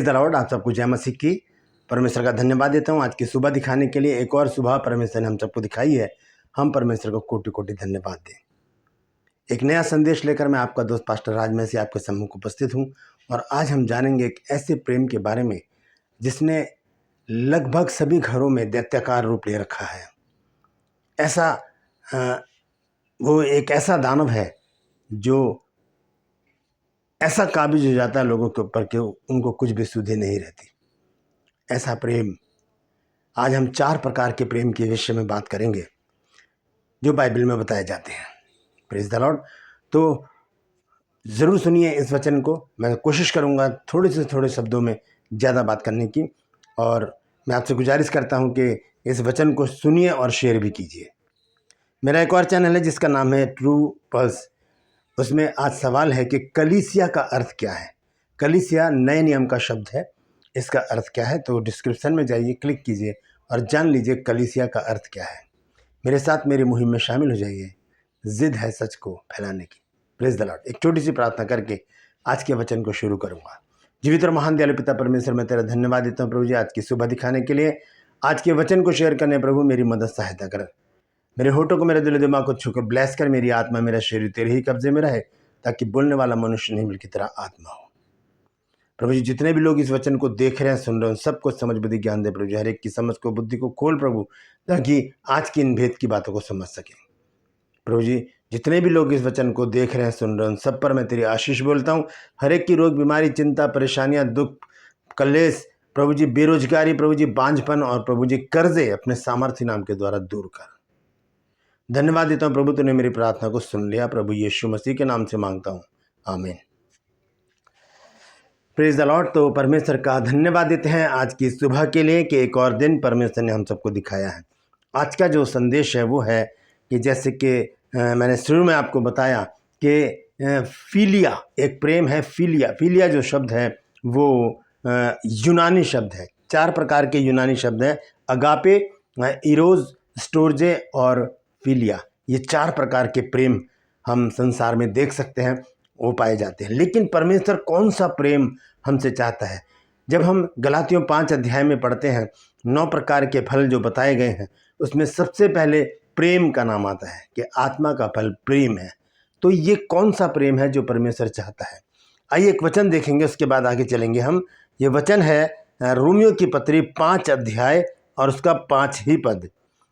The Lord. आप सबको जय मसीह की। परमेश्वर का धन्यवाद देता हूँ आज की सुबह दिखाने के लिए। एक और सुबह परमेश्वर ने हम सबको दिखाई है। हम परमेश्वर को कोटि कोटि धन्यवाद दें। एक नया संदेश लेकर मैं आपका दोस्त पास्टर राजमसी आपके सम्मुख उपस्थित हूँ और आज हम जानेंगे एक ऐसे प्रेम के बारे में जिसने लगभग सभी घरों में दैत्याकार रूप ले रखा है। ऐसा वो एक ऐसा दानव है जो ऐसा काबिज हो जाता है लोगों के ऊपर कि उनको कुछ भी सुधि नहीं रहती। ऐसा प्रेम आज हम 4 प्रकार के प्रेम के विषय में बात करेंगे जो बाइबल में बताए जाते हैं। Praise the Lord. तो ज़रूर सुनिए इस वचन को। मैं कोशिश करूंगा थोड़े से थोड़े शब्दों में ज़्यादा बात करने की, और मैं आपसे गुजारिश करता हूं कि इस वचन को सुनिए और शेयर भी कीजिए। मेरा एक और चैनल है जिसका नाम है ट्रू पल्स। उसमें आज सवाल है कि कलीसिया का अर्थ क्या है। कलीसिया नए नियम का शब्द है, इसका अर्थ क्या है? तो डिस्क्रिप्शन में जाइए, क्लिक कीजिए और जान लीजिए कलीसिया का अर्थ क्या है। मेरे साथ मेरी मुहिम में शामिल हो जाइए। जिद है सच को फैलाने की। Praise the Lord. एक छोटी सी प्रार्थना करके आज के वचन को शुरू करूंगा। जीवित और महान दयालु पिता परमेश्वर, मैं तेरा धन्यवाद देता हूँ प्रभु जी आज की सुबह दिखाने के लिए। आज के वचन को शेयर करने प्रभु मेरी मदद सहायता कर। मेरे होठों को, मेरे दिल दिमाग को छूकर ब्लेस कर। मेरी आत्मा, मेरा शरीर तेरे ही कब्जे में रहे, ताकि बोलने वाला मनुष्य नहीं बल्कि तेरा आत्मा हो। प्रभु जी जितने भी लोग इस वचन को देख रहे हैं, सुन रहे हैं, सबको समझ बुद्धि ज्ञान दे प्रभु जी। हर एक की समझ को, बुद्धि को खोल प्रभु, ताकि आज की इन भेद की बातों को समझ सकें। प्रभु जी जितने भी लोग इस वचन को देख रहे हैं, सुन रहे हैं, सब पर मैं तेरी आशीष बोलता हूँ। हर एक की रोग, बीमारी, चिंता, परेशानियां, दुख, कलेश, प्रभु जी बेरोजगारी, प्रभु जी बांझपन और प्रभु जी कर्जे अपने सामर्थ्य नाम के द्वारा दूर कर। धन्यवाद देता हूँ प्रभु, तूने मेरी प्रार्थना को सुन लिया। प्रभु यीशु मसीह के नाम से मांगता हूँ, आमीन। Praise the Lord. तो परमेश्वर का धन्यवाद देते हैं आज की सुबह के लिए कि एक और दिन परमेश्वर ने हम सबको दिखाया है। आज का जो संदेश है वो है कि जैसे कि मैंने शुरू में आपको बताया कि फिलिया एक प्रेम है। फिलिया जो शब्द है वो यूनानी शब्द है। 4 प्रकार के यूनानी शब्द हैं, अगापे, इरोज, स्टोरजे और फिलिया। ये 4 प्रकार के प्रेम हम संसार में देख सकते हैं, वो पाए जाते हैं। लेकिन परमेश्वर कौन सा प्रेम हमसे चाहता है? जब हम गलातियों 5 अध्याय में पढ़ते हैं, 9 प्रकार के फल जो बताए गए हैं, उसमें सबसे पहले प्रेम का नाम आता है कि आत्मा का फल प्रेम है। तो ये कौन सा प्रेम है जो परमेश्वर चाहता है? आइए एक वचन देखेंगे, उसके बाद आगे चलेंगे हम। ये वचन है रोमियो की पत्री 5 अध्याय और उसका 5 ही पद।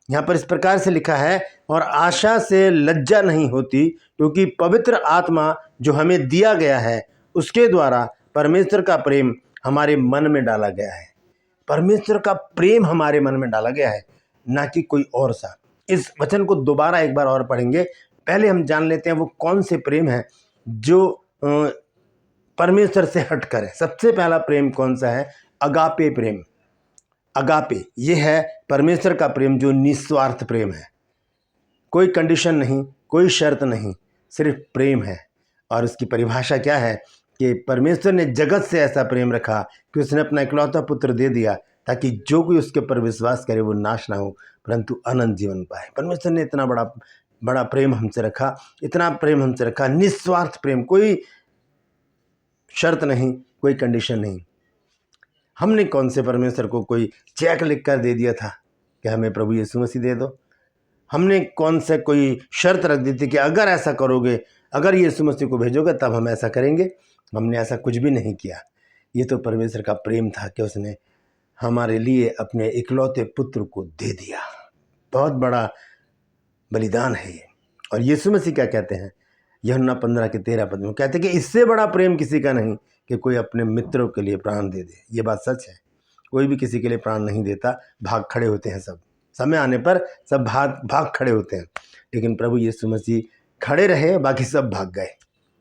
यहाँ पर इस प्रकार से लिखा है, और आशा से लज्जा नहीं होती, क्योंकि पवित्र आत्मा जो हमें दिया गया है उसके द्वारा परमेश्वर का प्रेम हमारे मन में डाला गया है। परमेश्वर का प्रेम हमारे मन में डाला गया है, ना कि कोई और सा। इस वचन को दोबारा एक बार और पढ़ेंगे। पहले हम जान लेते हैं वो कौन से प्रेम है जो परमेश्वर से हटकर है। सबसे पहला प्रेम कौन सा है? अगापे प्रेम। अगापे ये है परमेश्वर का प्रेम जो निस्वार्थ प्रेम है। कोई कंडीशन नहीं, कोई शर्त नहीं, सिर्फ प्रेम है। और उसकी परिभाषा क्या है कि परमेश्वर ने जगत से ऐसा प्रेम रखा कि उसने अपना इकलौता पुत्र दे दिया, ताकि जो कोई उसके ऊपर विश्वास करे वो नाश ना हो परंतु अनंत जीवन पाए। परमेश्वर ने इतना बड़ा प्रेम हमसे रखा, इतना प्रेम हमसे रखा, निस्वार्थ प्रेम, कोई शर्त नहीं, कोई कंडीशन नहीं। हमने कौन से परमेश्वर को कोई चेक लिख कर दे दिया था कि हमें प्रभु यीशु मसीह दे दो? हमने कौन से कोई शर्त रख दी थी कि अगर ऐसा करोगे, अगर यीशु मसीह को भेजोगे तब हम ऐसा करेंगे? हमने ऐसा कुछ भी नहीं किया। ये तो परमेश्वर का प्रेम था कि उसने हमारे लिए अपने इकलौते पुत्र को दे दिया। बहुत बड़ा बलिदान है ये। और यीशु मसीह क्या कहते हैं? यूहन्ना 15 के 13 पद में कहते हैं कि इससे बड़ा प्रेम किसी का नहीं कि कोई अपने मित्रों के लिए प्राण दे दे। ये बात सच है। कोई भी किसी के लिए प्राण नहीं देता, भाग खड़े होते हैं सब। समय आने पर सब भाग खड़े होते हैं, लेकिन प्रभु यीशु मसीह खड़े रहे, बाकी सब भाग गए।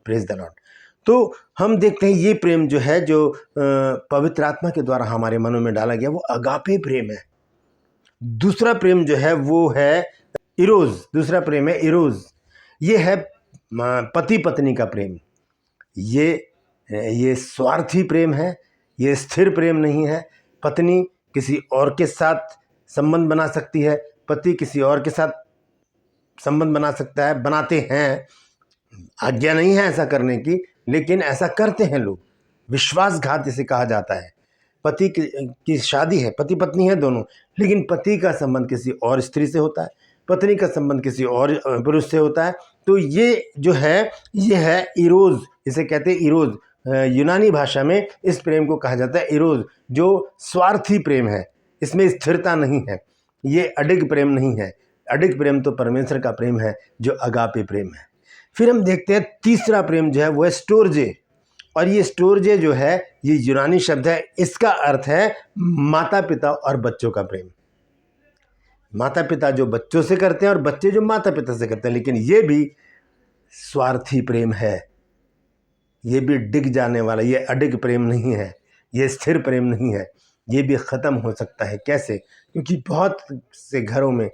Praise the Lord. तो हम देखते हैं ये प्रेम जो है, जो पवित्र आत्मा के द्वारा हमारे मनों में डाला गया, वो अगापे प्रेम है। दूसरा प्रेम जो है वो है इरोज। दूसरा प्रेम है इरोज। ये है पति पत्नी का प्रेम। ये स्वार्थी प्रेम है, ये स्थिर प्रेम नहीं है। पत्नी किसी और के साथ संबंध बना सकती है, पति किसी और के साथ संबंध बना सकता है, बनाते हैं। आज्ञा नहीं है ऐसा करने की, लेकिन ऐसा करते हैं लोग। विश्वासघात इसे कहा जाता है पति की शादी है, पति पत्नी है दोनों, लेकिन पति का संबंध किसी और स्त्री से होता है, पत्नी का संबंध किसी और पुरुष से होता है, तो ये जो है ये है इरोज, इसे कहते हैं इरोज। यूनानी भाषा में इस प्रेम को कहा जाता है इरोज, जो स्वार्थी प्रेम है, इसमें स्थिरता नहीं है, ये अडिग प्रेम नहीं है। अडिग प्रेम तो परमेश्वर का प्रेम है जो अगापे प्रेम है। फिर हम देखते हैं तीसरा प्रेम जो है वो है स्टोरजे, और ये स्टोरजे जो है ये यूनानी शब्द है, इसका अर्थ है माता पिता और बच्चों का प्रेम। माता पिता जो बच्चों से करते हैं और बच्चे जो माता पिता से करते हैं, लेकिन ये भी स्वार्थी प्रेम है, ये भी डिग जाने वाला, ये अडिग प्रेम नहीं है, ये स्थिर प्रेम नहीं है, ये भी ख़त्म हो सकता है। कैसे? क्योंकि बहुत से घरों में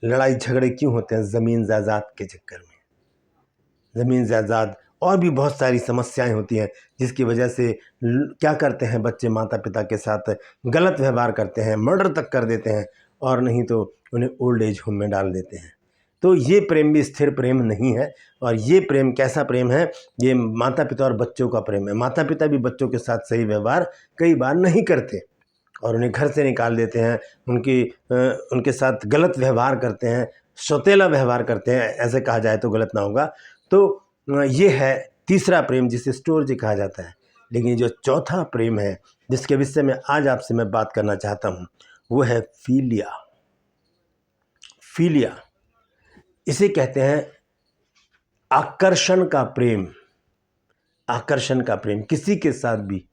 लड़ाई झगड़े क्यों होते हैं? ज़मीन जायदाद के चक्कर में। ज़मीन जायदाद और भी बहुत सारी समस्याएं होती हैं, जिसकी वजह से क्या करते हैं बच्चे, माता पिता के साथ गलत व्यवहार करते हैं, मर्डर तक कर देते हैं, और नहीं तो उन्हें ओल्ड एज होम में डाल देते हैं। तो ये प्रेम भी स्थिर प्रेम नहीं है। और ये प्रेम कैसा प्रेम है? ये माता पिता और बच्चों का प्रेम है। माता पिता भी बच्चों के साथ सही व्यवहार कई बार नहीं करते और उन्हें घर से निकाल देते हैं, उनके साथ गलत व्यवहार करते हैं, सौतेला व्यवहार करते हैं, ऐसे कहा जाए तो गलत ना होगा। तो ये है तीसरा प्रेम जिसे स्टोरजे कहा जाता है। लेकिन जो चौथा प्रेम है जिसके विषय में आज आपसे मैं बात करना चाहता हूँ वो है फिलिया। फिलिया इसे कहते हैं आकर्षण का प्रेम। आकर्षण का प्रेम, किसी के साथ भी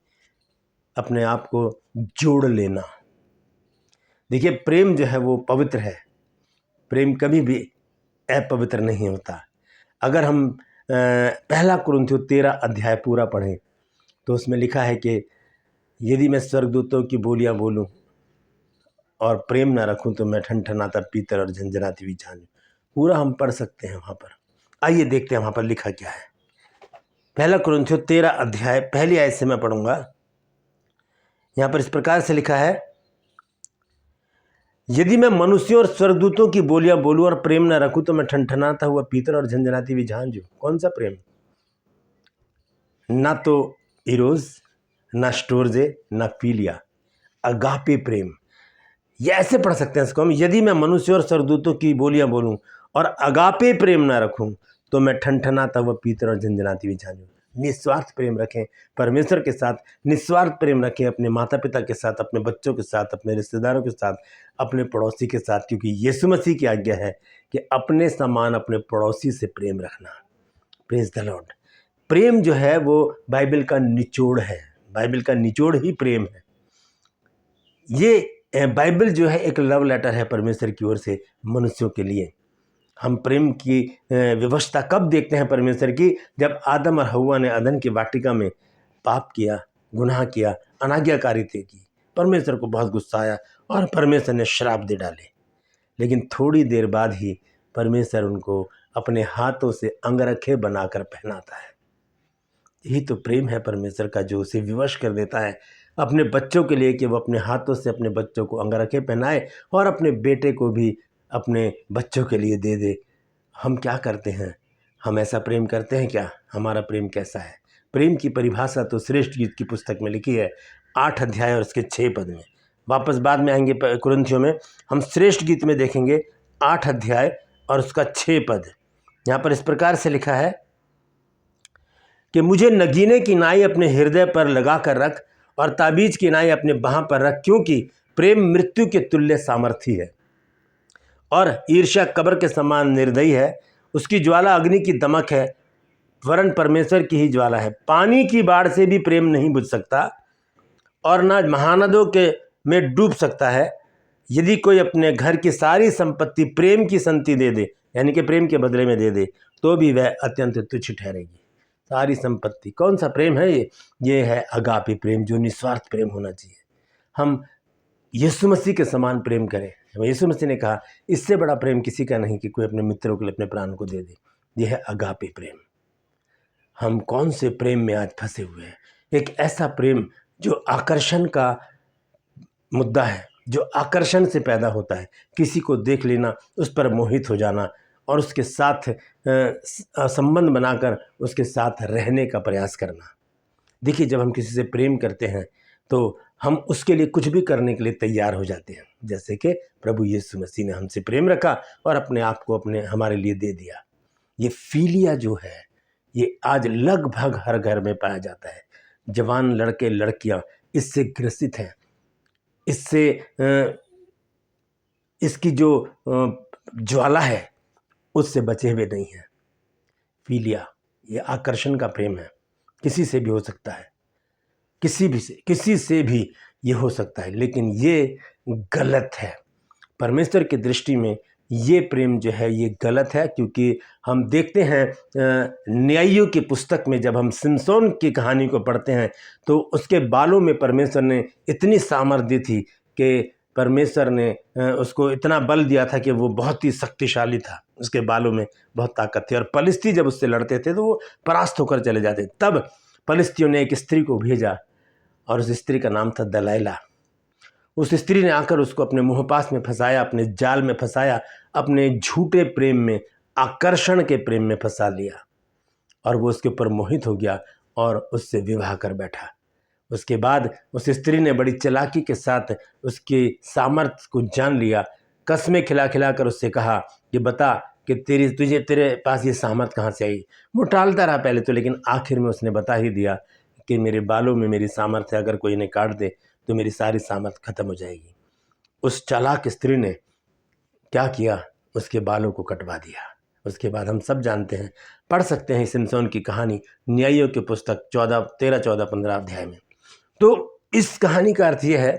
अपने आप को जोड़ लेना। देखिए, प्रेम जो है वो पवित्र है, प्रेम कभी भी अपवित्र नहीं होता। अगर हम पहला कुरिन्थियों 13 अध्याय पूरा पढ़ें तो उसमें लिखा है कि यदि मैं स्वर्गदूतों की बोलियां बोलूं और प्रेम ना रखूं तो मैं ठनठनाता पीतल और झंझनाती हुई झांझ। पूरा हम पढ़ सकते हैं वहाँ पर। आइए देखते हैं वहाँ पर लिखा क्या है। पहला कुरिन्थियों 13 अध्याय पहली आयत से मैं पढ़ूंगा। यहाँ पर इस प्रकार से लिखा है, यदि मैं मनुष्यों और स्वर्गदूतों की बोलियां बोलूं और प्रेम न रखूं तो मैं ठनठनाता हुआ पीतल और झंझनाती हुई झांझ हूं। कौन सा प्रेम? ना तो इरोज, ना स्टोरजे, ना फिलिया, अगापे प्रेम। ये ऐसे पढ़ सकते हैं इसको हम, यदि मैं मनुष्य और स्वर्गदूतों की बोलियां बोलूं और अगापे प्रेम ना रखूं तो मैं ठनठनाता हुआ पीतल और झंझनाती हुई झांझ हूं। निस्वार्थ प्रेम रखें परमेश्वर के साथ, निस्वार्थ प्रेम रखें अपने माता पिता के साथ, अपने बच्चों के साथ, अपने रिश्तेदारों के साथ, अपने पड़ोसी के साथ, क्योंकि यीशु मसीह की आज्ञा है कि अपने समान अपने पड़ोसी से प्रेम रखना। Praise the Lord. प्रेम जो है वो बाइबल का निचोड़ है, बाइबल का निचोड़ ही प्रेम है। ये बाइबल जो है एक लव लेटर है परमेश्वर की ओर से मनुष्यों के लिए। हम प्रेम की व्यवस्था कब देखते हैं परमेश्वर की? जब आदम और हव्वा ने अदन की वाटिका में पाप किया, गुनाह किया, अनाज्ञाकारिता की। परमेश्वर को बहुत गुस्सा आया और परमेश्वर ने श्राप दे डाले। लेकिन थोड़ी देर बाद ही परमेश्वर उनको अपने हाथों से अंगरखे बनाकर पहनाता है। यही तो प्रेम है परमेश्वर का, जो उसे विवश कर देता है अपने बच्चों के लिए कि वो अपने हाथों से अपने बच्चों को अंगरखे पहनाए और अपने बेटे को भी अपने बच्चों के लिए दे दे। हम क्या करते हैं? हम ऐसा प्रेम करते हैं क्या? हमारा प्रेम कैसा है? प्रेम की परिभाषा तो श्रेष्ठ गीत की पुस्तक में लिखी है 8 अध्याय और उसके 6 पद में। वापस बाद में आएंगे कुरिन्थियों में, हम श्रेष्ठ गीत में देखेंगे 8 अध्याय और उसका 6 पद। यहाँ पर इस प्रकार से लिखा है कि मुझे नगीने की नाई अपने हृदय पर लगा कर रख और ताबीज की नाई अपने बाह पर रख, क्योंकि प्रेम मृत्यु के तुल्य सामर्थी है और ईर्ष्या कब्र के समान निर्दयी है। उसकी ज्वाला अग्नि की दमक है, वरन परमेश्वर की ही ज्वाला है। पानी की बाढ़ से भी प्रेम नहीं बुझ सकता और न महानदों के में डूब सकता है। यदि कोई अपने घर की सारी संपत्ति प्रेम की संति दे दे, यानी कि प्रेम के बदले में दे दे, तो भी वह अत्यंत तुच्छ ठहरेगी। सारी संपत्ति, कौन सा प्रेम है ये है अगापे प्रेम, जो निस्वार्थ प्रेम होना चाहिए। हम यीशु मसीह के समान प्रेम करें। यीशु मसीह ने कहा इससे बड़ा प्रेम किसी का नहीं कि कोई अपने मित्रों के लिए अपने प्राण को दे दे। यह है अगापे प्रेम। हम कौन से प्रेम में आज फंसे हुए हैं? एक ऐसा प्रेम जो आकर्षण का मुद्दा है, जो आकर्षण से पैदा होता है, किसी को देख लेना, उस पर मोहित हो जाना और उसके साथ संबंध बनाकर उसके साथ रहने का प्रयास करना। देखिए, जब हम किसी से प्रेम करते हैं तो हम उसके लिए कुछ भी करने के लिए तैयार हो जाते हैं, जैसे कि प्रभु यीशु मसीह ने हमसे प्रेम रखा और अपने आप को हमारे लिए दे दिया। ये फिलिया जो है ये आज लगभग हर घर में पाया जाता है। जवान लड़के लड़कियां इससे ग्रसित हैं, इससे इसकी जो ज्वाला है उससे बचे हुए नहीं हैं। फिलिया ये आकर्षण का प्रेम है, किसी से भी हो सकता है, किसी से भी ये हो सकता है, लेकिन ये गलत है। परमेश्वर की दृष्टि में ये प्रेम जो है ये गलत है, क्योंकि हम देखते हैं न्यायियों की पुस्तक में जब हम सिमसोन की कहानी को पढ़ते हैं तो उसके बालों में परमेश्वर ने इतनी सामर्थ्य दी थी कि परमेश्वर ने उसको इतना बल दिया था कि वो बहुत ही शक्तिशाली था, उसके बालों में बहुत ताकत थी और पलिस्ती जब उससे लड़ते थे तो वो परास्त होकर चले जाते। तब पलिस्तियों ने एक स्त्री को भेजा और उस स्त्री का नाम था दलाइला। उस स्त्री ने आकर उसको अपने मुंहपास में फंसाया, अपने जाल में फंसाया, अपने झूठे प्रेम में, आकर्षण के प्रेम में फंसा लिया और वो उसके ऊपर मोहित हो गया और उससे विवाह कर बैठा। उसके बाद उस स्त्री ने बड़ी चालाकी के साथ उसके सामर्थ्य को जान लिया, कस्में खिला खिला कर उससे कहा कि बता कि तेरे पास ये सामर्थ्य कहाँ से आई। वो टालता रहा पहले तो, लेकिन आखिर में उसने बता ही दिया कि मेरे बालों में मेरी सामर्थ्य, अगर कोई इन्हें काट दे तो मेरी सारी सामर्थ्य खत्म हो जाएगी। उस चालाक स्त्री ने क्या किया, उसके बालों को कटवा दिया। उसके बाद हम सब जानते हैं, पढ़ सकते हैं सिमसोन की कहानी न्यायियों की पुस्तक 13, 14, 15 अध्याय में। तो इस कहानी का अर्थ यह है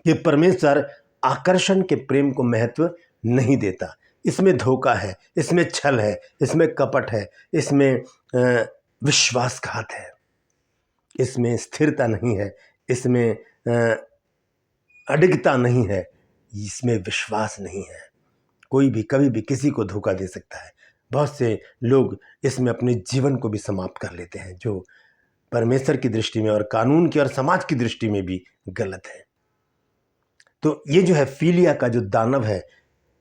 कि परमेश्वर आकर्षण के प्रेम को महत्व नहीं देता। इसमें धोखा है, इसमें छल है, इसमें कपट है, इसमें विश्वासघात है, इसमें स्थिरता नहीं है, इसमें अडिगता नहीं है, इसमें विश्वास नहीं है। कोई भी कभी भी किसी को धोखा दे सकता है। बहुत से लोग इसमें अपने जीवन को भी समाप्त कर लेते हैं, जो परमेश्वर की दृष्टि में और कानून की और समाज की दृष्टि में भी गलत है। तो ये जो है फिलिया का जो दानव है,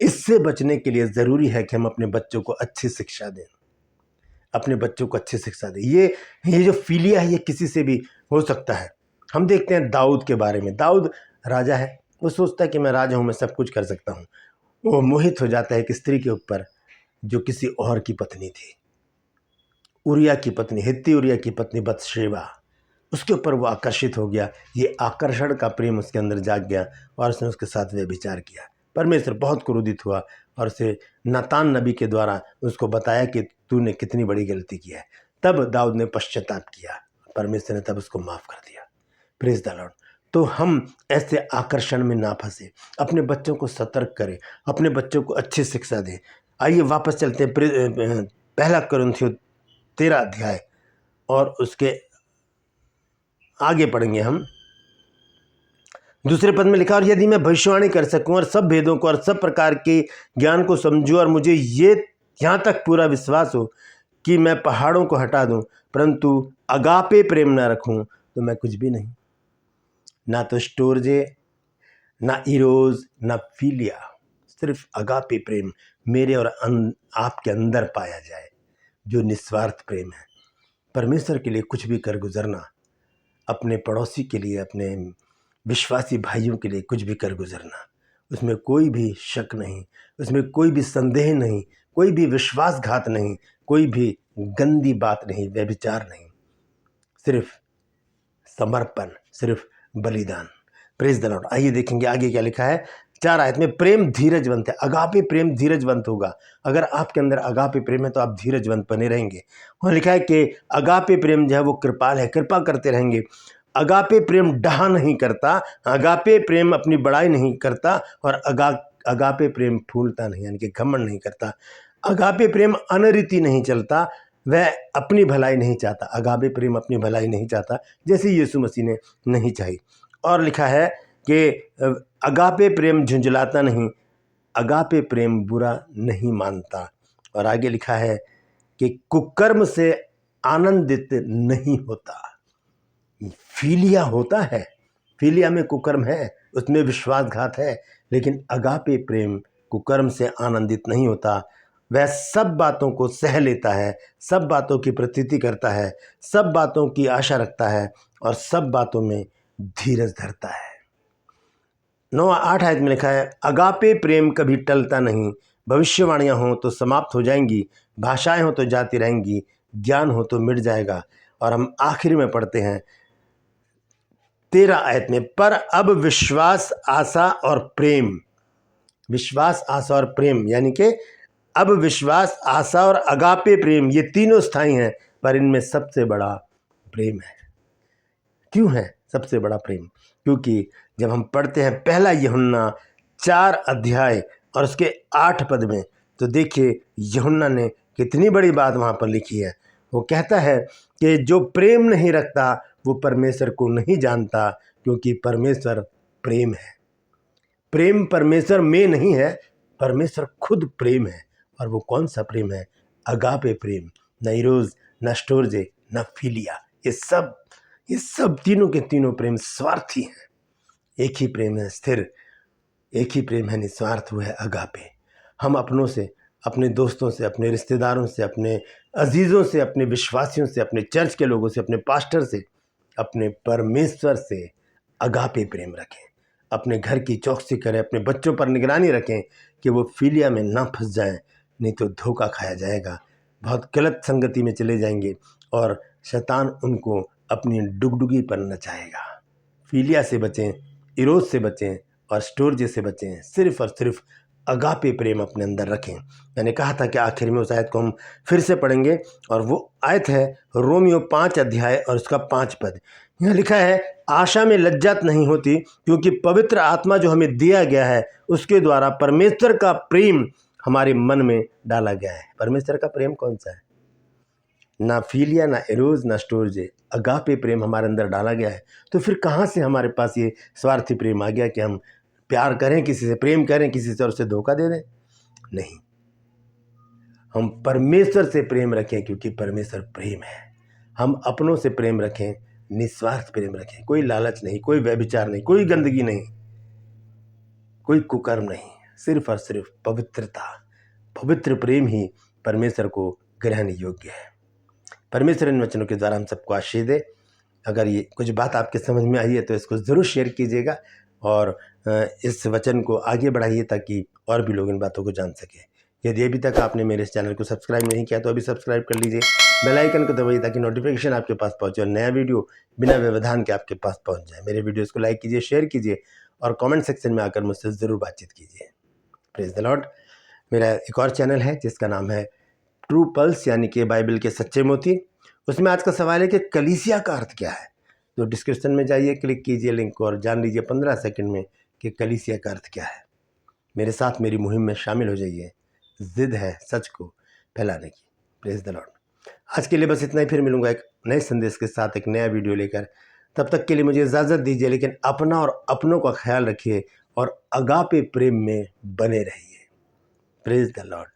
इससे बचने के लिए ज़रूरी है कि हम अपने बच्चों को अच्छी शिक्षा दें, अपने बच्चों को अच्छी शिक्षा दें। ये जो फिलिया है ये किसी से भी हो सकता है। हम देखते हैं दाऊद के बारे में। दाऊद राजा है, वो सोचता है कि मैं राजा हूँ, मैं सब कुछ कर सकता हूँ। वो मोहित हो जाता है एक स्त्री के ऊपर जो किसी और की पत्नी थी, उरिया की पत्नी, हित्ती उरिया की पत्नी बत्शेबा। उसके ऊपर वो आकर्षित हो गया। ये आकर्षण का प्रेम उसके अंदर जाग गया और उसने उसके साथ व्यभिचार किया। परमेश्वर बहुत क्रोधित हुआ और उसे नातान नबी के द्वारा उसको बताया कि तूने कितनी बड़ी गलती की है। तब दाऊद ने पश्चाताप किया, परमेश्वर ने तब उसको माफ़ कर दिया। Praise the Lord. तो हम ऐसे आकर्षण में ना फंसे, अपने बच्चों को सतर्क करें, अपने बच्चों को अच्छी शिक्षा दें। आइए वापस चलते हैं पहला कुरिन्थियों 13 अध्याय और उसके आगे पढ़ेंगे हम। दूसरे पद में लिखा, और यदि मैं भविष्यवाणी कर सकूं और सब भेदों को और सब प्रकार के ज्ञान को समझूं और मुझे ये यहाँ तक पूरा विश्वास हो कि मैं पहाड़ों को हटा दूं, परंतु अगापे प्रेम ना रखूं तो मैं कुछ भी नहीं। ना तो स्टोरजे, ना इरोज, ना फिलिया, सिर्फ अगापे प्रेम मेरे और आपके अंदर पाया जाए, जो निस्वार्थ प्रेम है। परमेश्वर के लिए कुछ भी कर गुजरना, अपने पड़ोसी के लिए, अपने विश्वासी भाइयों के लिए कुछ भी कर गुजरना, उसमें कोई भी शक नहीं, उसमें कोई भी संदेह नहीं, कोई भी विश्वासघात नहीं, कोई भी गंदी बात नहीं, व्यभिचार नहीं, सिर्फ समर्पण, सिर्फ बलिदान। Praise the Lord. आइए देखेंगे आगे क्या लिखा है 4 आयत में। प्रेम धीरजवंत है। अगापे प्रेम धीरजवंत होगा। अगर आपके अंदर अगापे प्रेम है तो आप धीरजवंत बने रहेंगे। वहाँ लिखा है कि अगापे प्रेम जो है वो कृपाल है, कृपा करते रहेंगे। अगापे प्रेम डहा नहीं करता, अगापे प्रेम अपनी बड़ाई नहीं करता और अगापे प्रेम फूलता नहीं, यानी कि घमंड नहीं करता। अगापे प्रेम अनरीति नहीं चलता, वह अपनी भलाई नहीं चाहता। अगापे प्रेम अपनी भलाई नहीं चाहता, जैसे यीशु मसीह ने नहीं चाही। और लिखा है कि अगापे प्रेम झुंझलाता नहीं, अगापे प्रेम बुरा नहीं मानता। और आगे लिखा है कि कुकर्म से आनंदित नहीं होता। फिलिया होता है, फिलिया में कुकर्म है, उसमें विश्वासघात है, लेकिन अगापे प्रेम कुकर्म से आनंदित नहीं होता। वह सब बातों को सह लेता है, सब बातों की प्रतीति करता है, सब बातों की आशा रखता है और सब बातों में धीरज धरता है। 9-8 आयत में लिखा है, अगापे प्रेम कभी टलता नहीं, भविष्यवाणियाँ हों तो समाप्त हो जाएंगी, भाषाएं हो तो जाती रहेंगी, ज्ञान हो तो मिट जाएगा। और हम आखिर में पढ़ते हैं 13 आयत में, पर अब विश्वास, आशा और प्रेम, विश्वास, आशा और प्रेम, यानी कि अब विश्वास, आशा और अगापे प्रेम, ये तीनों स्थायी हैं, पर इनमें सबसे बड़ा प्रेम है। क्यों है सबसे बड़ा प्रेम? क्योंकि जब हम पढ़ते हैं पहला यूहन्ना 4 अध्याय और उसके 8 पद में, तो देखिए यूहन्ना ने कितनी बड़ी बात वहाँ पर लिखी है। वो कहता है कि जो प्रेम नहीं रखता वो परमेश्वर को नहीं जानता, क्योंकि परमेश्वर प्रेम है। प्रेम परमेश्वर में नहीं है, परमेश्वर खुद प्रेम है। और वो कौन सा प्रेम है? अगापे प्रेम। न इरोज, न स्टोरजे, न फिलिया, ये सब तीनों के तीनों प्रेम स्वार्थी हैं। एक ही प्रेम है स्थिर, एक ही प्रेम है निस्वार्थ, हुआ है अगापे। हम अपनों से, अपने दोस्तों से, अपने रिश्तेदारों से, अपने अजीज़ों से, अपने विश्वासियों से, अपने चर्च के लोगों से, अपने पास्टर से, अपने परमेश्वर से अगापे प्रेम रखें। अपने घर की चौकसी करें, अपने बच्चों पर निगरानी रखें कि वो फिलिया में ना फंस जाएं, नहीं तो धोखा खाया जाएगा, बहुत गलत संगति में चले जाएंगे और शैतान उनको अपनी डुगडुगी पर नचाएगा। फिलिया से बचें, इरोज से बचें और स्टोरजे से बचें। सिर्फ और सिर्फ अगापे प्रेम अपने अंदर रखें। मैंने कहा था कि आखिर में उस आयत को हम फिर से पढ़ेंगे, और वो आयत है रोमियो 5 अध्याय और उसका 5 पद। यहाँ लिखा है, आशा में लज्जत नहीं होती, क्योंकि पवित्र आत्मा जो हमें दिया गया है उसके द्वारा परमेश्वर का प्रेम हमारे मन में डाला गया है। परमेश्वर का प्रेम कौन सा है? ना फिलिया, ना एरोज, ना स्टोरजे, अगापे प्रेम हमारे अंदर डाला गया है। तो फिर कहाँ से हमारे पास ये स्वार्थी प्रेम आ गया कि हम प्यार करें किसी से, प्रेम करें किसी से और उसे धोखा दे दें? नहीं, हम परमेश्वर से प्रेम रखें, क्योंकि परमेश्वर प्रेम है। हम अपनों से प्रेम रखें, निस्वार्थ प्रेम रखें, कोई लालच नहीं, कोई व्यभिचार नहीं, कोई गंदगी नहीं, कोई कुकर्म नहीं, सिर्फ और सिर्फ पवित्रता। पवित्र प्रेम ही परमेश्वर को ग्रहण योग्य है। परमेश्वर इन वचनों के द्वारा हम सबको आशीष दे। अगर ये कुछ बात आपके समझ में आई है तो इसको ज़रूर शेयर कीजिएगा और इस वचन को आगे बढ़ाइए, ताकि और भी लोग इन बातों को जान सकें। यदि अभी तक आपने मेरे इस चैनल को सब्सक्राइब नहीं किया तो अभी सब्सक्राइब कर लीजिए, बेल आइकन को दबाइए ताकि नोटिफिकेशन आपके पास पहुंचे और नया वीडियो बिना व्यवधान के आपके पास पहुंच जाए। मेरे वीडियोज़ को लाइक कीजिए, शेयर कीजिए और कॉमेंट सेक्शन में आकर मुझसे ज़रूर बातचीत कीजिए। Praise the Lord. मेरा एक और चैनल है जिसका नाम है ट्रू पल्स, यानी कि बाइबल के सच्चे मोती। उसमें आज का सवाल है कि कलीसिया का अर्थ क्या है। तो डिस्क्रिप्शन में जाइए, क्लिक कीजिए लिंक को और जान लीजिए 15 सेकंड में कि कलीसिया का अर्थ क्या है। मेरे साथ मेरी मुहिम में शामिल हो जाइए। जिद है सच को फैलाने की। Praise the Lord. आज के लिए बस इतना ही, फिर मिलूंगा एक नए संदेश के साथ, एक नया वीडियो लेकर। तब तक के लिए मुझे इजाज़त दीजिए, लेकिन अपना और अपनों का ख्याल रखिए और अगापे प्रेम में बने रहिए। Praise the Lord.